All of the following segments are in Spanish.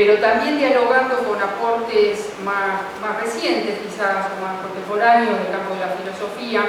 pero también dialogando con aportes más recientes, quizás más contemporáneos, del campo de la filosofía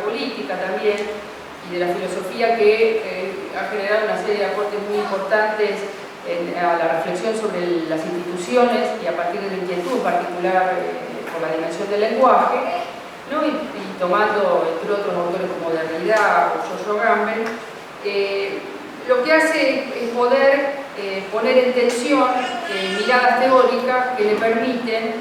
política también, y de la filosofía que ha generado una serie de aportes muy importantes a la reflexión sobre las instituciones y a partir de la inquietud en particular por la dimensión del lenguaje, ¿no? y tomando, entre otros autores como Derrida o Giorgio Agamben, lo que hace es poder poner en tensión miradas teóricas que le permiten,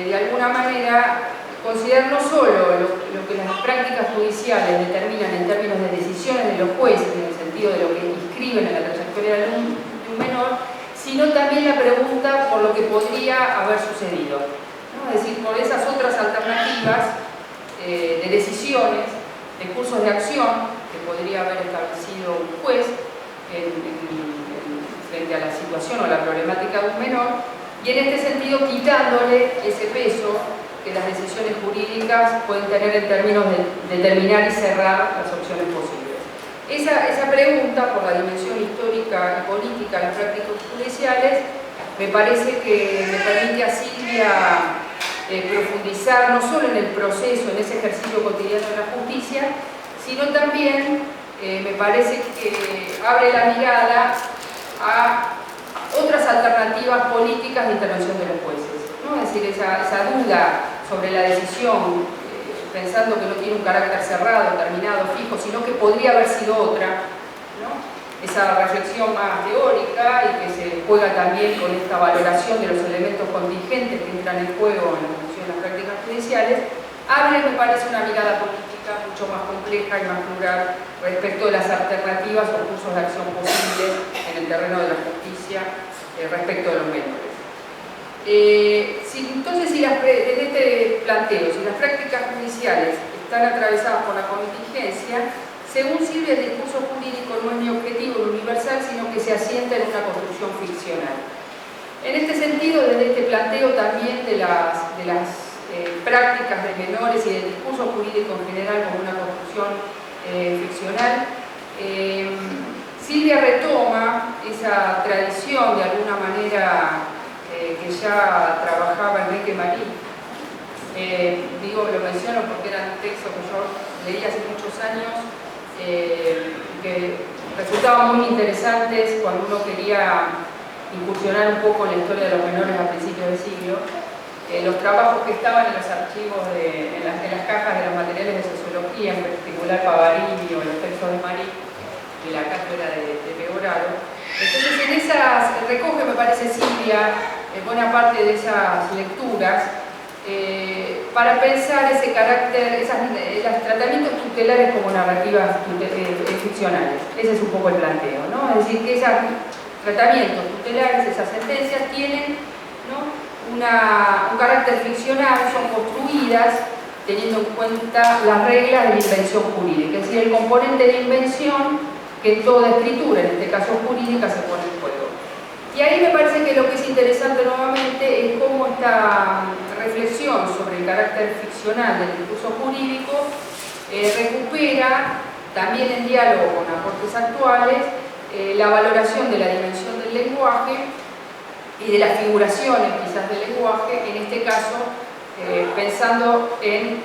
de alguna manera, considerar no solo lo que las prácticas judiciales determinan en términos de decisiones de los jueces, en el sentido de lo que inscriben en la trayectoria de un menor, sino también la pregunta por lo que podría haber sucedido, ¿no? Es decir, por esas otras alternativas de decisiones, de cursos de acción que podría haber establecido un juez frente a la situación o la problemática de un menor, y en este sentido quitándole ese peso que las decisiones jurídicas pueden tener en términos de determinar y cerrar las opciones posibles. Esa pregunta, por la dimensión histórica y política de las prácticas judiciales, me parece que me permite a Silvia profundizar no solo en el proceso, en ese ejercicio cotidiano de la justicia, sino también me parece que abre la mirada a otras alternativas políticas de intervención de los jueces, ¿no? Es decir, esa duda sobre la decisión, pensando que no tiene un carácter cerrado, terminado, fijo, sino que podría haber sido otra, ¿no? Esa reflexión más teórica y que se juega también con esta valoración de los elementos contingentes que entran en juego en la función de las prácticas judiciales, abre, me parece, una mirada política mucho más compleja y más plural respecto de las alternativas o cursos de acción posibles en el terreno de la justicia respecto de los menores. Entonces, desde este planteo, si las prácticas judiciales están atravesadas por la contingencia, según Silvia, el discurso jurídico no es ni objetivo ni universal, sino que se asienta en una construcción ficcional. En este sentido, desde este planteo también de las prácticas de menores y del discurso jurídico en general como una construcción ficcional, Silvia retoma esa tradición de alguna manera que ya trabajaba Enrique Marín. Lo menciono porque eran textos que yo leí hace muchos años, que resultaban muy interesantes cuando uno quería incursionar un poco en la historia de los menores a principios del siglo. Los trabajos que estaban en los archivos, en las cajas de los materiales de sociología, en particular Pavarini o los textos de Marín, de la cátedra de Pegoraro. Entonces, en esas recoge, me parece, Silvia, buena parte de esas lecturas, para pensar ese carácter, los tratamientos tutelares como narrativas ficcionales. Ese es un poco el planteo, ¿no? Es decir, que esos tratamientos tutelares, esas sentencias, tienen, ¿no?, un carácter ficcional, son construidas teniendo en cuenta las reglas de la invención jurídica, es decir, el componente de invención que en toda escritura, en este caso jurídica, se pone en juego. Y ahí me parece que lo que es interesante nuevamente es cómo esta reflexión sobre el carácter ficcional del discurso jurídico recupera, también en diálogo con aportes actuales, la valoración de la dimensión del lenguaje y de las figuraciones quizás del lenguaje, en este caso pensando en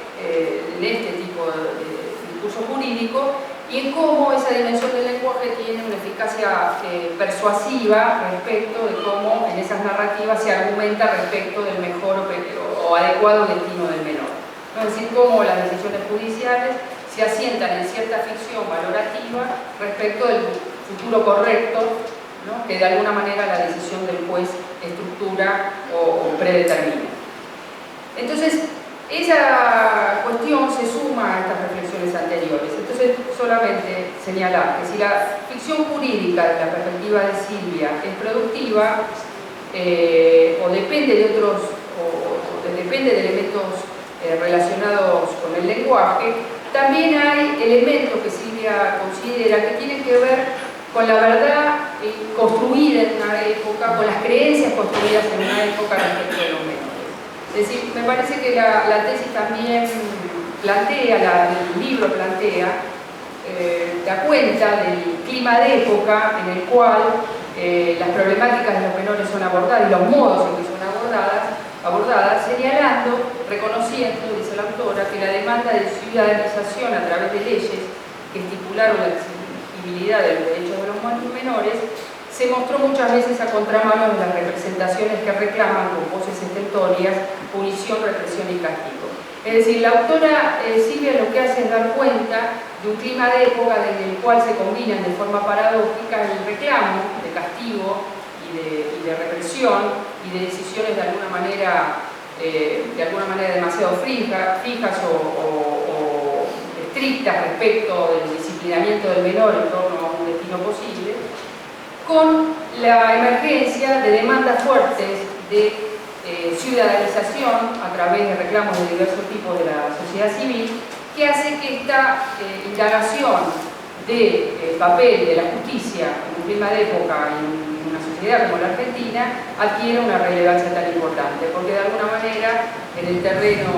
este tipo de discurso jurídico y en cómo esa dimensión del lenguaje tiene una eficacia persuasiva respecto de cómo en esas narrativas se argumenta respecto del mejor o adecuado destino del menor, ¿no? Es decir, cómo las decisiones judiciales se asientan en cierta ficción valorativa respecto del futuro correcto, ¿no?, que de alguna manera la decisión del juez estructura o predetermina. Entonces, esa cuestión se suma a estas reflexiones anteriores. Entonces, solamente señalar que si la ficción jurídica, desde la perspectiva de Silvia, es productiva o depende de otros, o depende de elementos relacionados con el lenguaje, también hay elementos que Silvia considera que tienen que ver con la verdad construida en una época, con las creencias construidas en una época respecto de los menores. Es decir, me parece que la tesis también plantea, el libro plantea, da cuenta del clima de época en el cual las problemáticas de los menores son abordadas y los modos en que son abordadas, señalando, reconociendo, dice la autora, que la demanda de ciudadanización a través de leyes que estipularon la exigibilidad de los derechos de los menores se mostró muchas veces a contramano de las representaciones que reclaman con voces estentorias punición, represión y castigo. Es decir, la autora Silvia lo que hace es dar cuenta de un clima de época desde el cual se combinan de forma paradójica el reclamo de castigo y de represión y de decisiones de alguna manera demasiado fijas o estrictas respecto del disciplinamiento del menor en torno a un destino posible, con la emergencia de demandas fuertes de ciudadanización a través de reclamos de diversos tipos de la sociedad civil, que hace que esta indagación del papel de la justicia en un clima de época en una sociedad como la Argentina adquiera una relevancia tan importante, porque de alguna manera en el terreno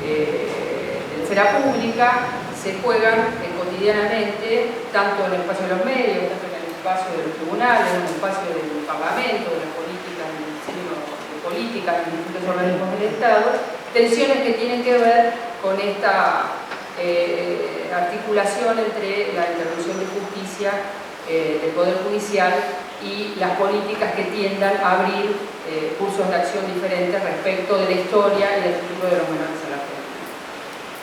de la esfera pública se juegan cotidianamente, tanto en el espacio de los medios, tanto en el espacio de los tribunales, en el espacio del Parlamento, de las políticas, del diseño de políticas en distintos organismos del Estado, tensiones que tienen que ver con esta articulación entre la intervención de justicia del Poder Judicial y las políticas que tiendan a abrir cursos de acción diferentes respecto de la historia y del futuro de los menores en la Argentina.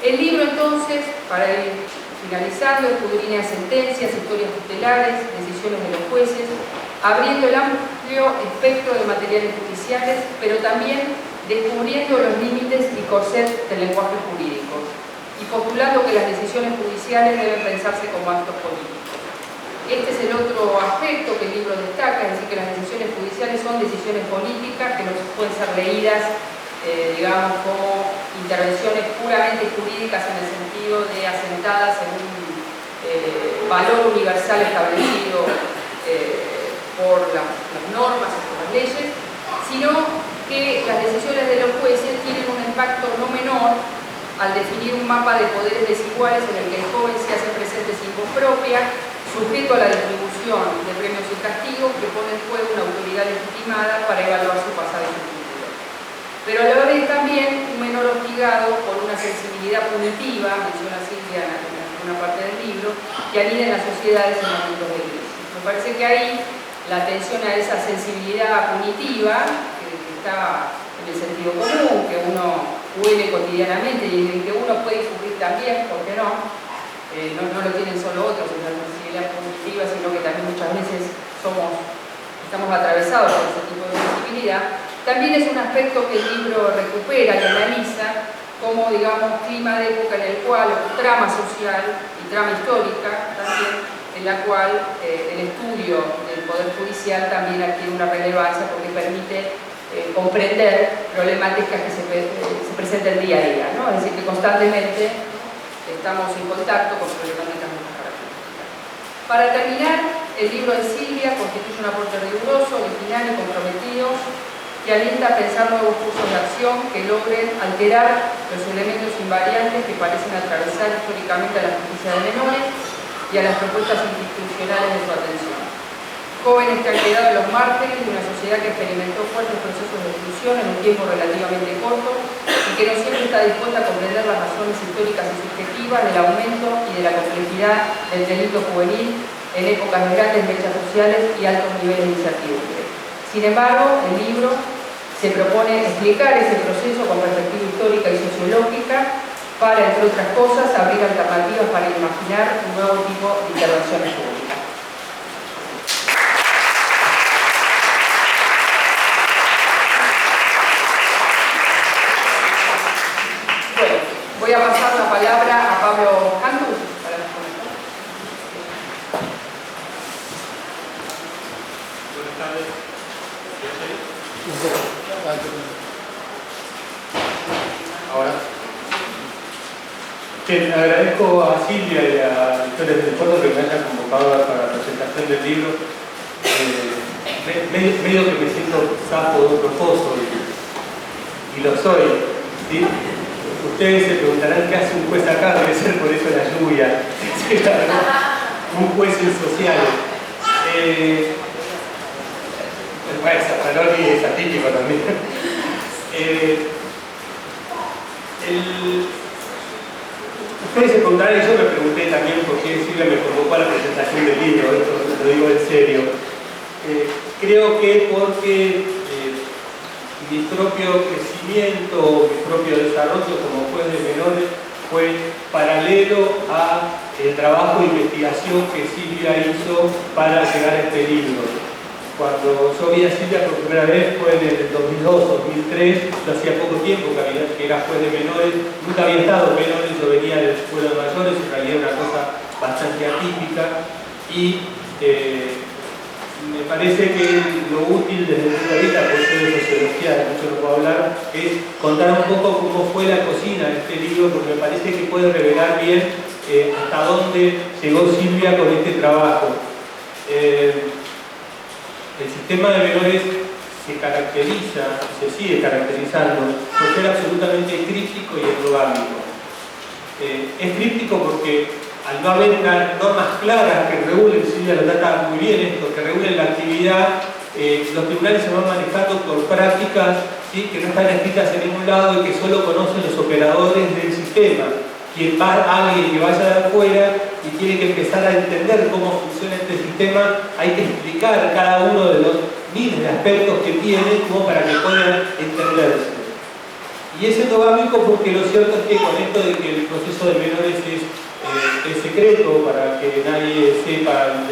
El libro, entonces, para ir finalizando, escudriña sentencias, historias tutelares, decisiones de los jueces, abriendo el amplio espectro de materiales judiciales, pero también descubriendo los límites y corsés del lenguaje jurídico y postulando que las decisiones judiciales deben pensarse como actos políticos. Este es el otro aspecto que el libro destaca, es decir, que las decisiones judiciales son decisiones políticas que no pueden ser leídas, digamos, como intervenciones puramente jurídicas en el sentido de asentadas en un valor universal establecido por las normas o por las leyes, sino que las decisiones de los jueces tienen un impacto no menor al definir un mapa de poderes desiguales en el que el joven se hace presente sin voz propia, sujeto a la distribución de premios y castigos que pone en juego una autoridad legitimada para evaluar su pasado y su futuro. Pero a la vez también un menor hostigado por una sensibilidad punitiva, menciona Silvia en una parte del libro, que anida en las sociedades en momentos de crisis. Me parece que ahí la atención a esa sensibilidad punitiva, que está en el sentido común, que uno huele cotidianamente y en que uno puede incurrir también, ¿por qué no? No lo tienen solo otros, es la sensibilidad punitiva, sino que también muchas veces estamos atravesados por ese tipo de sensibilidad. También es un aspecto que el libro recupera y analiza como, digamos, clima de época en el cual, trama social y trama histórica también, en la cual el estudio del Poder Judicial también adquiere una relevancia porque permite comprender problemáticas que se presentan día a día, ¿no? Es decir, que constantemente estamos en contacto con problemáticas de estas características. Para terminar, el libro de Silvia constituye un aporte riguroso, original y comprometido que alienta a pensar nuevos cursos de acción que logren alterar los elementos invariantes que parecen atravesar históricamente a la justicia de menores y a las propuestas institucionales de su atención. Jóvenes que han quedado en los márgenes de una sociedad que experimentó fuertes procesos de exclusión en un tiempo relativamente corto y que no siempre está dispuesta a comprender las razones históricas y subjetivas del aumento y de la complejidad del delito juvenil en épocas de grandes brechas sociales y altos niveles de incertidumbre. Sin embargo, el libro se propone explicar ese proceso con perspectiva histórica y sociológica para, entre otras cosas, abrir alternativas para imaginar un nuevo tipo de intervenciones públicas. Voy a pasar la palabra a Pablo Cantus para los comentarios. Buenas tardes. Ahora. Bien, agradezco a Silvia y a Victoria del Puerto que me hayan convocado para la presentación del libro. Medio que me siento sapo de otro pozo y lo soy, ¿sí? Ustedes se preguntarán qué hace un juez acá, debe ser por eso la lluvia. Un juez en social. Bueno, Zaffaroni es atípico también. Ustedes se preguntarán, y yo me pregunté también por qué Silvia me convocó a la presentación del libro, esto lo digo en serio. Creo que porque mi propio crecimiento, mi propio desarrollo como juez de menores fue paralelo al trabajo de investigación que Silvia hizo para llegar a este libro. Cuando yo vi a Silvia por primera vez fue en el 2002, 2003, yo hacía poco tiempo que era juez de menores, nunca había estado en menores, yo venía de la escuela de mayores, en realidad una cosa bastante atípica, y me parece que lo útil desde el punto de vista, por ser de sociología, de mucho no puedo hablar, es contar un poco cómo fue la cocina de este libro, porque me parece que puede revelar bien hasta dónde llegó Silvia con este trabajo. El sistema de menores se caracteriza, se sigue caracterizando por ser absolutamente críptico y endogámico. Es críptico porque al no haber normas claras que regulen, Silvia lo trata muy bien esto, que regulen la actividad, los tribunales se van manejando por prácticas, ¿sí?, que no están escritas en ningún lado y que solo conocen los operadores del sistema. Quien va alguien que vaya de afuera y tiene que empezar a entender cómo funciona este sistema, hay que explicar cada uno de los miles de aspectos que tiene como para que puedan entenderse. Y es endogámico porque lo cierto es que con esto de que el proceso de menores es secreto para que nadie sepa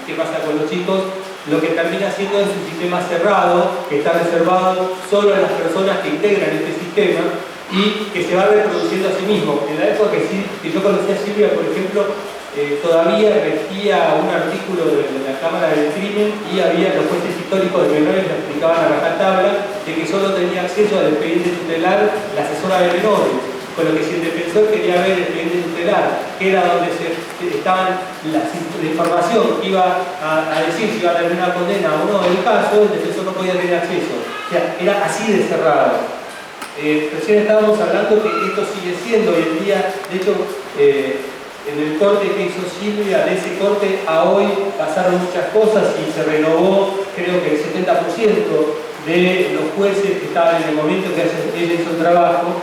qué pasa con los chicos, lo que termina siendo es un sistema cerrado que está reservado solo a las personas que integran este sistema y que se va reproduciendo a sí mismo. En la época que yo conocí a Silvia, por ejemplo, todavía regía un artículo de la Cámara del Crimen y había los jueces históricos de menores que explicaban a rajatabla de que solo tenía acceso al expediente tutelar la asesora de menores, con lo que si el defensor quería ver el expediente tutelar, que era donde estaban la información que iba a decir si iba a tener una condena o no del caso, el defensor no podía tener acceso. O sea, era así de cerrado. Recién estábamos hablando que esto sigue siendo hoy en día, de hecho, en el corte que hizo Silvia, de ese corte a hoy pasaron muchas cosas y se renovó, creo que el 70% de los jueces que estaban en el momento que ella hizo el trabajo.